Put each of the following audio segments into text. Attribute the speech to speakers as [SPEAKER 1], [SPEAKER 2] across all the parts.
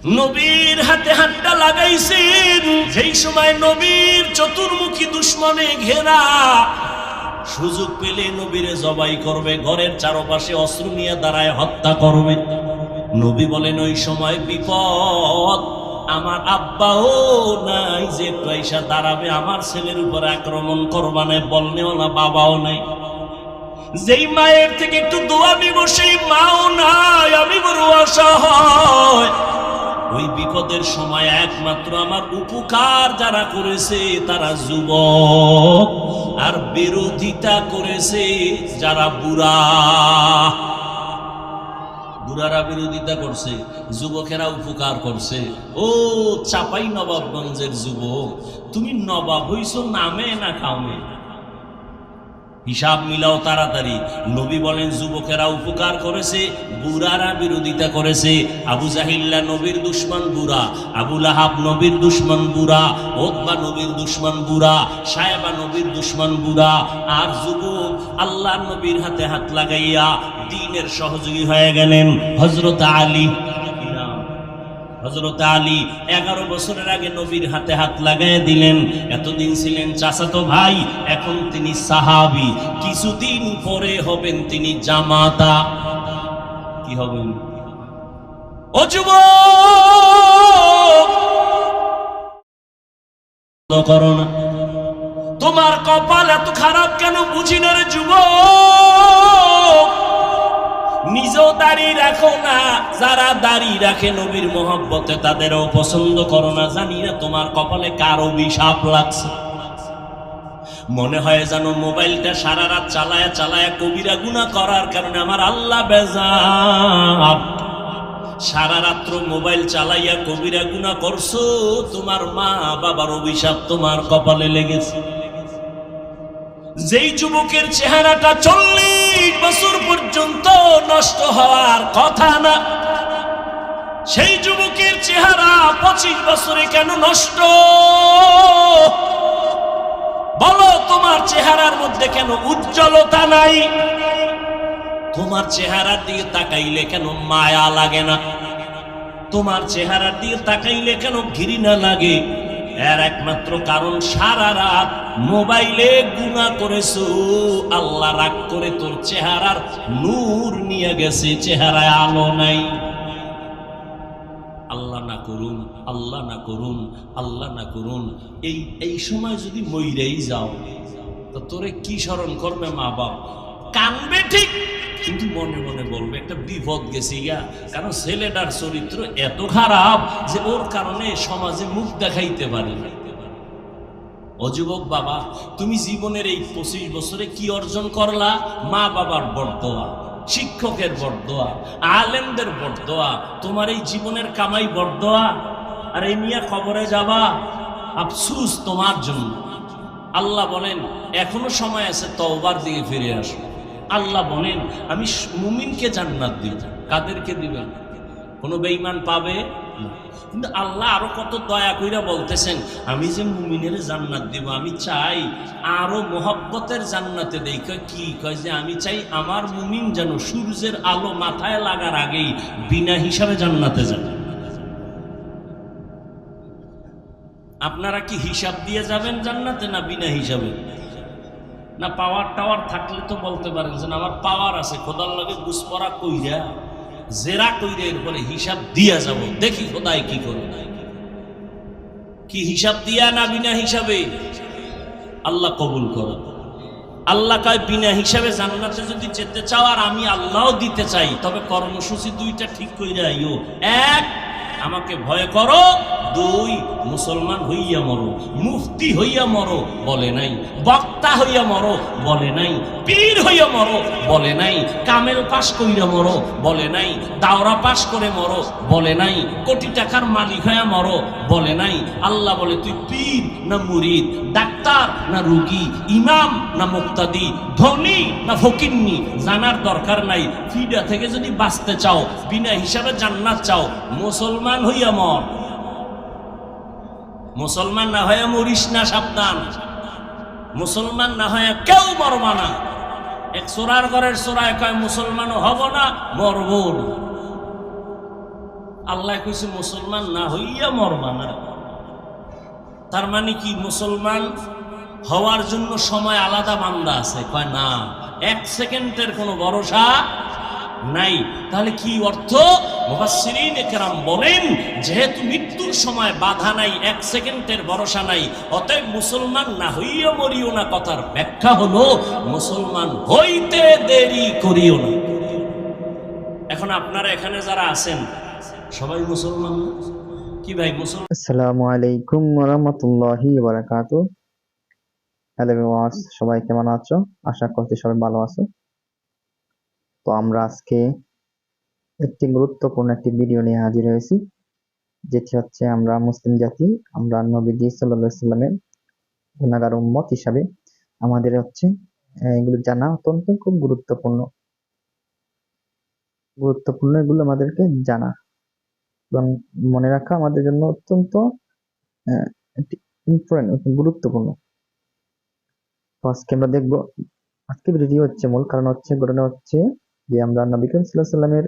[SPEAKER 1] নবীর হাতে হাতটা লাগাইছেন, যেই সময় নবীর চতুর্মুখী দুশ্মনে ঘেরা, সুযোগ পেলে নবীরে জবাই করবে, ঘরের চারপাশে অস্ত্র নিয়ে দাঁড়ায় হত্যা করবে। নবী বলেন ওই সময় বিপদ, আমার আব্বাও নাই যে পয়সা দাঁড়াবে আমার ছেলের উপর আক্রমণ করবানে, বলনেও না বাবাও নাই। যেই মায়ের থেকে একটু দোয়া নিব সেই মাও নাই, আমি বড় অসহায়। ওই বিপদের সময় একমাত্র আমার উপকার যারা করেছে তারা যুবক, আর বিরোধিতা করেছে যারা বুড়া। বুড়ারা বিরোধিতা করছে, যুবকেরা উপকার করছে। ও চাপাই নবাবগঞ্জের যুবক, তুমি নবাব হইছো নামে না কামে? হিসাব মিলাও তাড়াতাড়ি। নবী বলেন যুবকেরা উপকার করেছে, বুড়ারা বিরোধিতা করেছে। আবু জাহিল্লা নবীর দুশ্মন বুড়া, আবু লাহাব নবীর দুশ্মন বুড়া, উতবা নবীর দুশ্মন বুড়া, সায়বা নবীর দুশ্মন বুড়া। আর যুবক আল্লাহর নবীর হাতে হাত লাগাইয়া দ্বীনের সহযোগী হয়ে গেলেন হযরত আলী। হযরত আলী 11 বছরের আগে নবীর হাতে হাত লাগাই দিলেন। এতদিন ছিলেন চাচাতো ভাই, এখন তিনি সাহাবী। কিছুদিন পরে হবেন তিনি জামাতা। কি হবেন? ও যুবক, করো না, তোমার কপাল এত খারাপ কেন বুঝি না রে যুবক। নিজেও দাঁড়িয়ে রাখো না, যারা দাঁড়িয়ে রাখে নবীর মহব্বতে তাদেরও পছন্দ করো না। জানি না তোমার কপালে কার অভিশাপ লাগছে। মনে হয় যেন মোবাইলটা সারা রাত চালায়া চালায়া কবিরা গুনাহ করার কারণে আমার আল্লাহ বেজার। সারা রাত্র মোবাইল চালাইয়া কবিরা গুনাহ করছো, তোমার মা বাবার অভিশাপ তোমার কপালে লেগেছে। যেই যুবকের চেহারাটা 40 বছর পর্যন্ত নষ্ট হওয়ার কথা না, সেই যুবকের চেহারা 25 বছরে কেন নষ্ট? বলো, তোমার চেহারার মধ্যে কেন উজ্জ্বলতা নাই? তোমার চেহারার দিকে তাকাইলে কেন মায়া লাগে না? তোমার চেহারার দিকে তাকাইলে কেন ঘৃণা লাগে? এর একমাত্র কারণ সারা রাত মোবাইলে গুনাহ করেছো, আল্লাহ রাগ করে তোর চেহারার নূর নিয়ে গেছে, চেহারায় আলো নাই। আল্লাহ না করুন, আল্লাহ না করুন, আল্লাহ না করুন। এই সময় যদি মইরেই যাও তো তোরে কি স্মরণ করবে মা বাপ? কানবে ঠিক, কিন্তু মনে মনে বলবে একটা বিপদ গেছে গা, কারণ ছেলেটার চরিত্র এত খারাপ যে ওর কারণে সমাজে মুখ দেখাইতে পারে না। ও যুবক বাবা, তুমি জীবনের এই 25 বছরে কি অর্জন করলা? মা বাবার বরদোয়া, শিক্ষকের বরদোয়া, আলেমদের বরদোয়া, তোমার এই জীবনের কামাই বরদোয়া। আর এই নিয়ে কবরে যাবা, আফসুস তোমার জন্য। আল্লাহ বলেন এখনো সময় আছে, তওবার দিকে ফিরে আসো। আল্লাহ বলেন আমি মুমিনকে জান্নাত দিব। কাদেরকে দিবেন? কোনো বেঈমান পাবে না। কিন্তু আল্লাহ আরো কত দয়া কইরা বলতেছেন আমি যে মুমিনের জান্নাত দিব, আমি চাই আরো মোহব্বতের জান্নাতে দেই। কি কয় যে আমি চাই আমার মুমিন যেন সূর্যের আলো মাথায় লাগার আগেই বিনা হিসাবে জান্নাতে যান। আপনারা কি হিসাব দিয়ে যাবেন জান্নাতে না বিনা হিসাবে? না পাওয়ার টাওয়ার থাকলে তো বলতে পারেন যে আমার পাওয়ার আছে, খোদার লাগে গুসপরা কইরা জেরা কইরা এরপরে হিসাব দিয়া যাব, দেখি খোদাই কি করে। কি হিসাব দিয়া না বিনা হিসাবে? আল্লাহ কবুল করো। আল্লাহ কয় বিনা হিসাবে জান্নাতে যদি যেতে চাও আর আমি আল্লাহও দিতে চাই, তবে কর্মসূচি দুইটা ঠিক কইরা আইও। এক, আমাকে ভয় করো। 2, মুসলমান হইয়া মরো। মুফতি হইয়া মরো বলে নাই, বক্তা হইয়া মরো বলে নাই, পীর হইয়া মরো বলে নাই, কামেল পাশ কইরা মরো বলে নাই, দাওরা পাশ করে মরো বলে নাই, কোটি টাকার মালিক হইয়া মরো বলে নাই। আল্লাহ বলে তুই পীর না মুরিদ, ডাক্তার না রুগী, ইমাম না মুক্তাদি, ধনী না ফকিন্নি জানার দরকার নাই। ফিডা থেকে যদি বাঁচতে চাও, বিনা হিসাবে জান্নাত চাও, মুসলমান হইয়া মর। মুসলমান না হয়ে মরিস না, সাবধান। মুসলমান না হয়ে কেউ মরবা না। এক চোরার ঘরের চোরায় কয় মুসলমানও হব না, মরব না। আল্লাহ কইছে মুসলমান না হইয়া মরবা না। তার মানে কি মুসলমান হওয়ার জন্য সময় আলাদা বান্দা আছে? কয় না, 1 সেকেন্ডের কোনো ভরসা নাই। তাহলে কি অর্থ? মুফাসসিরিন কেরাম বলেন, যেহেতু মৃত্যুর সময় বাধা নাই, 1 সেকেন্ডের ভরসা নাই, অতএব মুসলমান না হইয়া মরিও না কথার ব্যাখ্যা হলো মুসলমান হইতে দেরি করিও না। এখন আপনারা এখানে যারা আছেন সবাই মুসলমান না? কি ভাই মুসলমান?
[SPEAKER 2] আসসালামু আলাইকুম ওয়া রাহমাতুল্লাহি ওয়া বারাকাতুহু। হ্যালো ভিউয়ার্স, সবাই কেমন আছো? আশা করছি সবাই ভালো আছো। তো আমরা আজকে একটি গুরুত্বপূর্ণ একটি ভিডিও নিয়ে হাজির হয়েছি, যেটি হচ্ছে আমরা মুসলিম জাতি, আমরা নবীজি সাল্লাল্লাহু আলাইহি সাল্লামের গুনাহগার উম্মত হিসাবে আমাদের হচ্ছে এগুলো জানা অত্যন্ত খুব গুরুত্বপূর্ণ এগুলো আমাদেরকে জানা এবং মনে রাখা আমাদের জন্য অত্যন্ত একটি ইম্পর্টেন্ট, গুরুত্বপূর্ণ। তো আজকে আমরা দেখবো, আজকে ভিডিও হচ্ছে মূল কারণ হচ্ছে, ঘটনা হচ্ছে যে আমরা নবী করিম সাল্লাল্লাহু আলাইহি সাল্লামের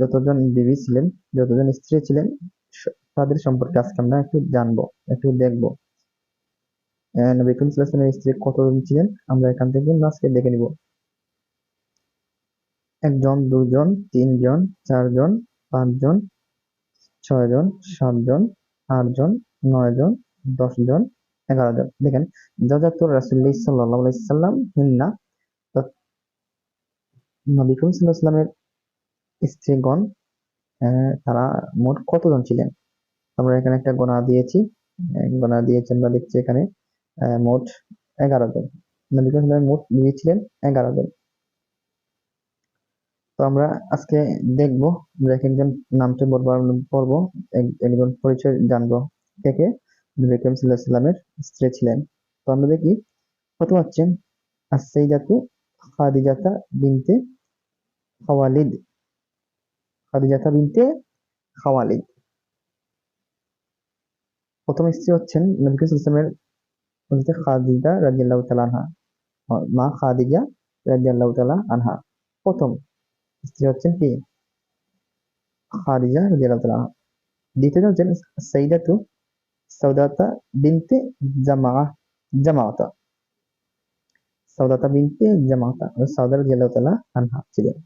[SPEAKER 2] যতজন বিবি ছিলেন, যতজন স্ত্রী ছিলেন, তাদের সম্পর্কে আজকে আমরা একটু জানবো, একটু দেখবো। নবী করিম সাল্লাল্লাহু আলাইহি সাল্লামের স্ত্রী কতজন ছিলেন আমরা এখান থেকে আজকে দেখে নিব। 1 জন, 2 জন, 3 জন, 4 জন, 5 জন, 6 জন, 7 জন, 8 জন, 9 জন, 10 জন, 11 জন। দেখেন, যাজাতুর রাসূলুল্লাহ সাল্লাল্লাহু আলাইহি সাল্লাম হিন্না, নবী করিম সাল্লাল্লাহু আলাইহি সাল্লামের স্ত্রীগণ তারা মোট কতজন ছিলেন? আমরা এখানে একটা গোনা দিয়েছি, আমরা দেখছি এখানে মোট 11 জন। নবী করিম সাল্লাল্লাহু আলাইহি সাল্লাম মোট বিবি ছিলেন 11 জন। তো আমরা আজকে দেখবো, আমরা এক একজন নামটি পড়বো, একজন পরিচয় জানবো কে কে নবী করিম সাল্লাল্লাহু আলাইহি সাল্লামের স্ত্রী ছিলেন। তো আমরা দেখি, প্রথম হচ্ছেন আস-সাইয়্যিদাতু খাদিজাতা বিনতে খাওয়ালিদ। খাদিজাতা বিনতে খাওয়ালিদ প্রথম স্ত্রী হচ্ছেন নবী করিম সাল্লাল্লাহু আলাইহি সাল্লামের খাদিজা রাদিয়াল্লাহু তাআলা আনহা, মা খাদিজা রাদিয়াল্লাহু তাআলা আনহা। প্রথম স্ত্রী হচ্ছেন কি? খাদিজা রাদিয়াল্লাহু তাআলা আনহা। দ্বিতীয় হচ্ছেন সাইয়্যিদাতু সাউদাতা বিনতে জামাআহ জামাআতা। সাউদাতা বিনতে জামাআতা, সাউদা রাদিয়াল্লাহু তাআলা আনহা ছিলেন।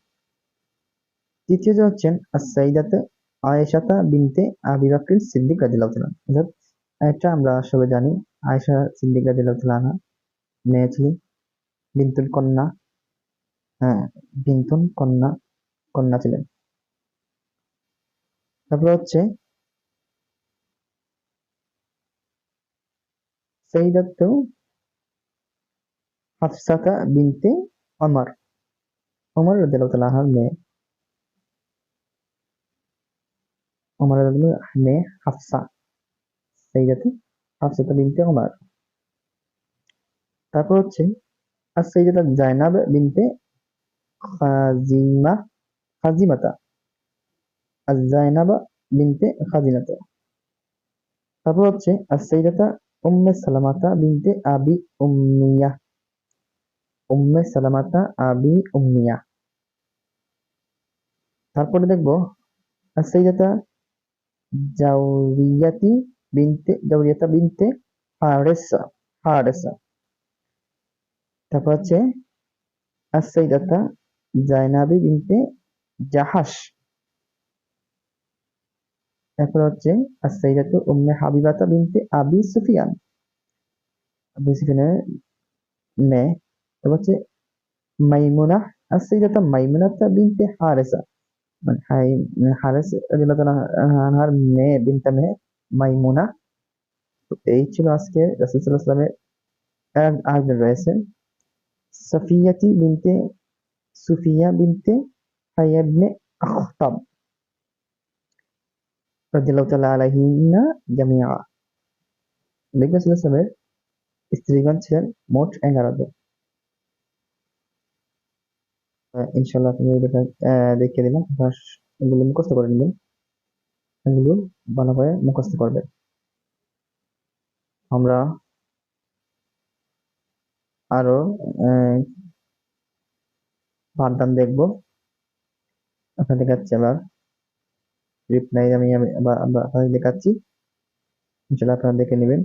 [SPEAKER 2] তৃতীয় জন হচ্ছেন আস-সাইয়্যিদাতু আয়েশাতা বিনতে আবি বকর সিদ্দিক রাদিয়াল্লাহু তাআলা। অর্থাৎ এটা আমরা সবাই জানি, আয়েশা সিদ্দিক রাদিয়াল্লাহু তাআলা আনহা মেয়ে ছিলেন, বিনতুল কন্যা, হ্যাঁ, বিনতুল কন্যা ছিলেন। তারপর হচ্ছে সাইয়্যিদাতু হাফসাতা বিনতে ওমর, ওমর রাদিয়াল্লাহু তাআলা আনহার মেয়ে, ওমর রাদিয়াল্লাহু তাআলার মেয়ে হাফসা, সাইয়্যিদাতু হাফসাতা বিনতে ওমর। তারপর হচ্ছে আর-সাইয়্যিদাতা জায়নাব বিনতে খাজিমাতা, আর-জায়নাবা বিনতে খাজিমাতা। তারপর হচ্ছে আর-সাইয়্যিদাতা উম্মে সালামাতা বিনতে আবি উম্মিয়া, উম্মে সালামাতা আবি উম্মিয়া। তারপরে দেখবো আর-সাইয়্যিদাতা জাওরিয়াতা বিনতে হারেসা। তারপর হচ্ছে আর-সাইয়্যিদাতা জায়নাবি বিনতে জাহাশ। তারপর হচ্ছে আর-সাইয়্যিদাতু উম্মে হাবিবাতা বিনতে আবি সুফিয়ান, আবু সুফিয়ানের মেয়ে। তারপর হচ্ছে মাইমুনা, আর-সাইয়্যিদাতা মাইমুনাতা বিনতে হারেসা, মানে হারেস রাদিয়াল্লাহু তাআলা আনহার মেয়ে, মেয়ে মাইমুনা। তো এই ছিল আজকে রাসূল সাল্লাল্লাহু আলাইহি ওয়াসাল্লামের। আরেকজন রয়েছেন সুফিয়া বিনতে হাইয় ইবনে আখতাব রাদিয়াল্লাহু তাআলা আলাইহিন্না জামিআ। নবী সাল্লাল্লাহু আলাইহি ওয়াসাল্লামের স্ত্রীগণ ছিলেন মোট 11 জন। ইনশাআল্লাহ তুমি এটা দেখিয়ে দিলাম, আপনারা এগুলো মুখস্থ করে নেবেন, এগুলো ভালোভাবে মুখস্থ করবেন। আমরা আরো পাঠদান দেখবো। আপনাদের কাছে আবার রিপ্লাই আমি আপনাদের দেখাচ্ছি, ইনশাল্লাহ আপনারা দেখে নেবেন।